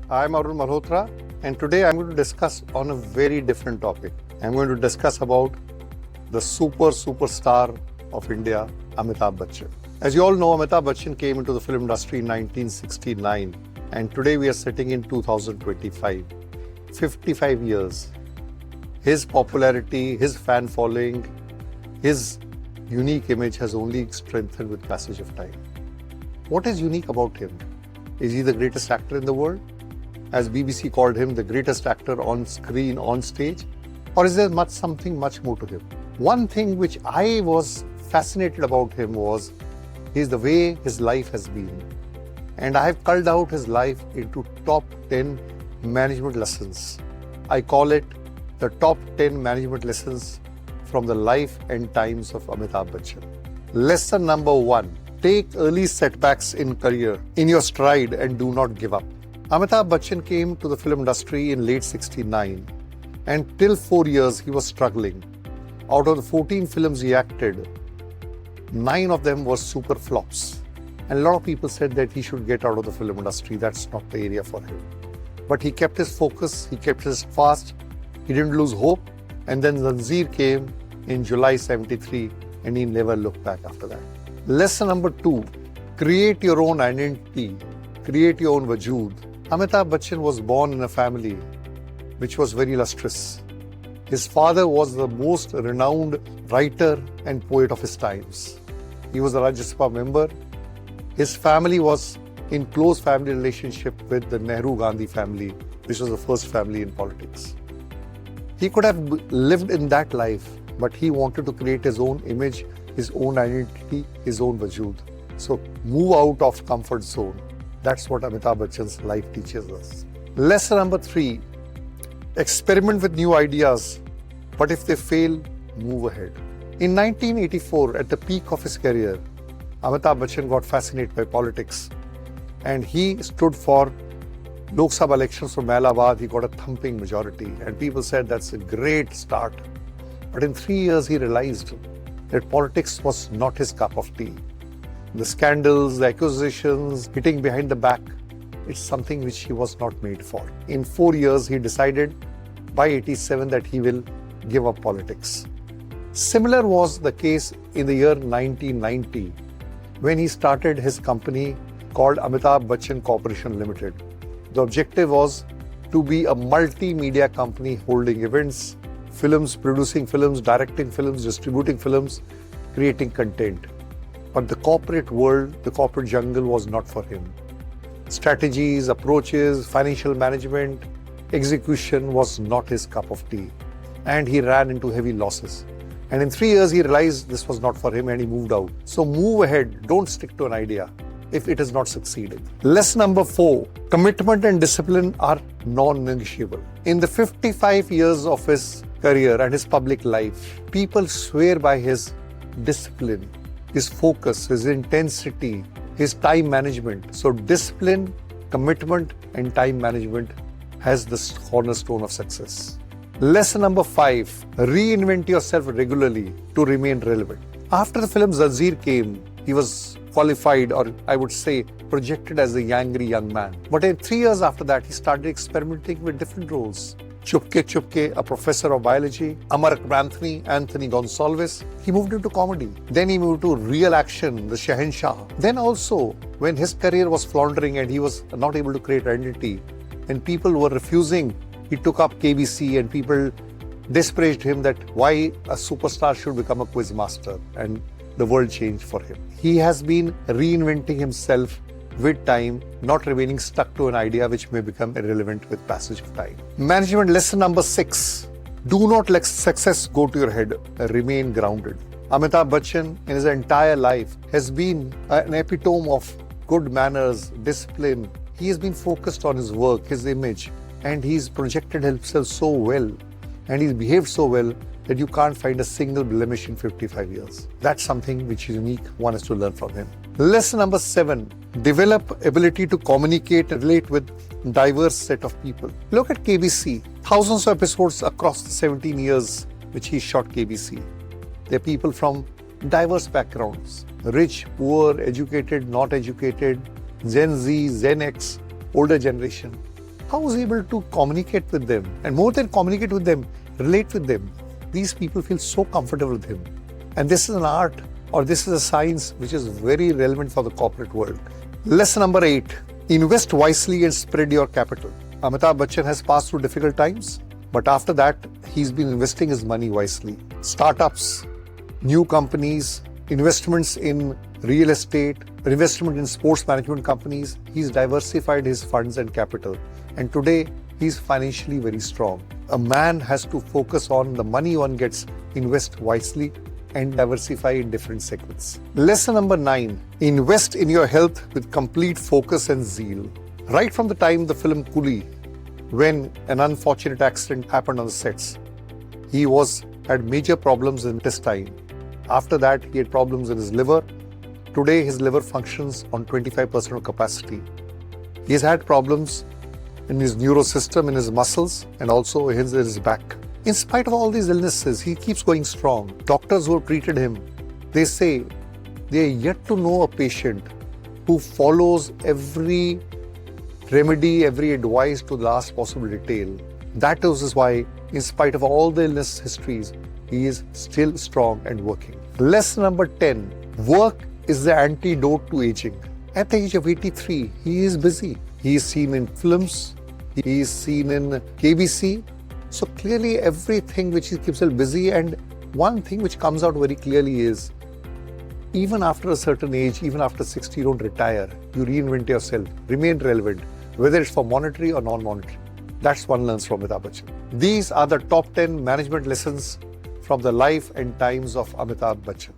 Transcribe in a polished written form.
I'm Arun Malhotra, and today I'm going to discuss on a very different topic. I'm going to discuss about the superstar of India, Amitabh Bachchan. As you all know, Amitabh Bachchan came into the film industry in 1969, and today we are sitting in 2025. 55 years. His popularity, his fan following, his unique image has only strengthened with passage of time. What is unique about him? Is he the greatest actor in the world? As BBC called him the greatest actor on screen, on stage? Or is there something much more to him? One thing which I was fascinated about him was the way his life has been. And I have culled out his life into top 10 management lessons. I call it the top 10 management lessons from the life and times of Amitabh Bachchan. Lesson number 1. Take early setbacks in career in your stride and do not give up. Amitabh Bachchan came to the film industry in late 69, and till 4 years he was struggling. Out of the 14 films he acted, 9 of them were super flops. And a lot of people said that he should get out of the film industry. That's not the area for him. But he kept his focus, he kept his fast, he didn't lose hope. And then Zanjeer came in July 73, and he never looked back after that. Lesson number 2, create your own identity, create your own wajood. Amitabh Bachchan was born in a family which was very illustrious. His father was the most renowned writer and poet of his times. He was a Rajya Sabha member. His family was in close family relationship with the Nehru-Gandhi family, which was the first family in politics. He could have lived in that life, but he wanted to create his own image, his own identity, his own wajood. So move out of comfort zone. That's what Amitabh Bachchan's life teaches us. Lesson number 3, experiment with new ideas, but if they fail, move ahead. In 1984, at the peak of his career, Amitabh Bachchan got fascinated by politics, and he stood for Lok Sabha elections from Allahabad. He got a thumping majority, and people said that's a great start. But in 3 years, he realized that politics was not his cup of tea. The scandals, the accusations, hitting behind the back, it's something which he was not made for. In 4 years, he decided by 87 that he will give up politics. Similar was the case in the year 1990, when he started his company called Amitabh Bachchan Corporation Limited. The objective was to be a multimedia company holding events, films, producing films, directing films, distributing films, creating content. But the corporate world, the corporate jungle was not for him. Strategies, approaches, financial management, execution was not his cup of tea. And he ran into heavy losses. And in 3 years, he realized this was not for him and he moved out. So move ahead, don't stick to an idea if it is not succeeding. Lesson number 4, commitment and discipline are non-negotiable. In the 55 years of his career and his public life, people swear by his discipline, his focus, his intensity, his time management. So discipline, commitment and time management has the cornerstone of success. Lesson number 5, reinvent yourself regularly to remain relevant. After the film Zanjeer came, he was qualified, or I would say projected as a angry young man. But in 3 years after that, he started experimenting with different roles. Chupke Chupke, a professor of biology. Amar Anthony Gonsalves. He moved into comedy. Then he moved to real action, the Shahenshah. Then also, when his career was floundering and he was not able to create identity, and people were refusing, he took up KBC and people disparaged him that why a superstar should become a quiz master, and the world changed for him. He has been reinventing himself with time, not remaining stuck to an idea which may become irrelevant with passage of time. Management lesson number 6, do not let success go to your head, remain grounded. Amitabh Bachchan in his entire life has been an epitome of good manners, discipline. He has been focused on his work, his image, and he's projected himself so well, and he's behaved so well that you can't find a single blemish in 55 years. That's something which is unique. One has to learn from him. Lesson number 7, develop ability to communicate and relate with diverse set of people. Look at KBC. Thousands of episodes across the 17 years which he shot KBC. There are people from diverse backgrounds. Rich, poor, educated, not educated, Gen Z, Gen X, older generation. How was he able to communicate with them? And more than communicate with them, relate with them. These people feel so comfortable with him. And this is an art, or this is a science which is very relevant for the corporate world. Lesson number 8, invest wisely and spread your capital. Amitabh Bachchan has passed through difficult times, but after that, he's been investing his money wisely. Startups, new companies, investments in real estate, investment in sports management companies. He's diversified his funds and capital. And today, he's financially very strong. A man has to focus on the money one gets, invest wisely, and diversify in different segments. Lesson number 9, invest in your health with complete focus and zeal. Right from the time the film Coolie, when an unfortunate accident happened on the sets, he had major problems in intestine. After that, he had problems in his liver. Today, his liver functions on 25% of capacity. He has had problems in his neurosystem, in his muscles, and also in his back. In spite of all these illnesses, he keeps going strong. Doctors who have treated him, they say they are yet to know a patient who follows every remedy, every advice to the last possible detail. That is why, in spite of all the illness histories, he is still strong and working. Lesson number 10, work is the antidote to aging. At the age of 83, he is busy. He is seen in films, he is seen in KBC. So clearly everything which keeps himself busy, and one thing which comes out very clearly is, even after a certain age, even after 60, you don't retire. You reinvent yourself, remain relevant, whether it's for monetary or non-monetary. That's one learns from Amitabh Bachchan. These are the top 10 management lessons from the life and times of Amitabh Bachchan.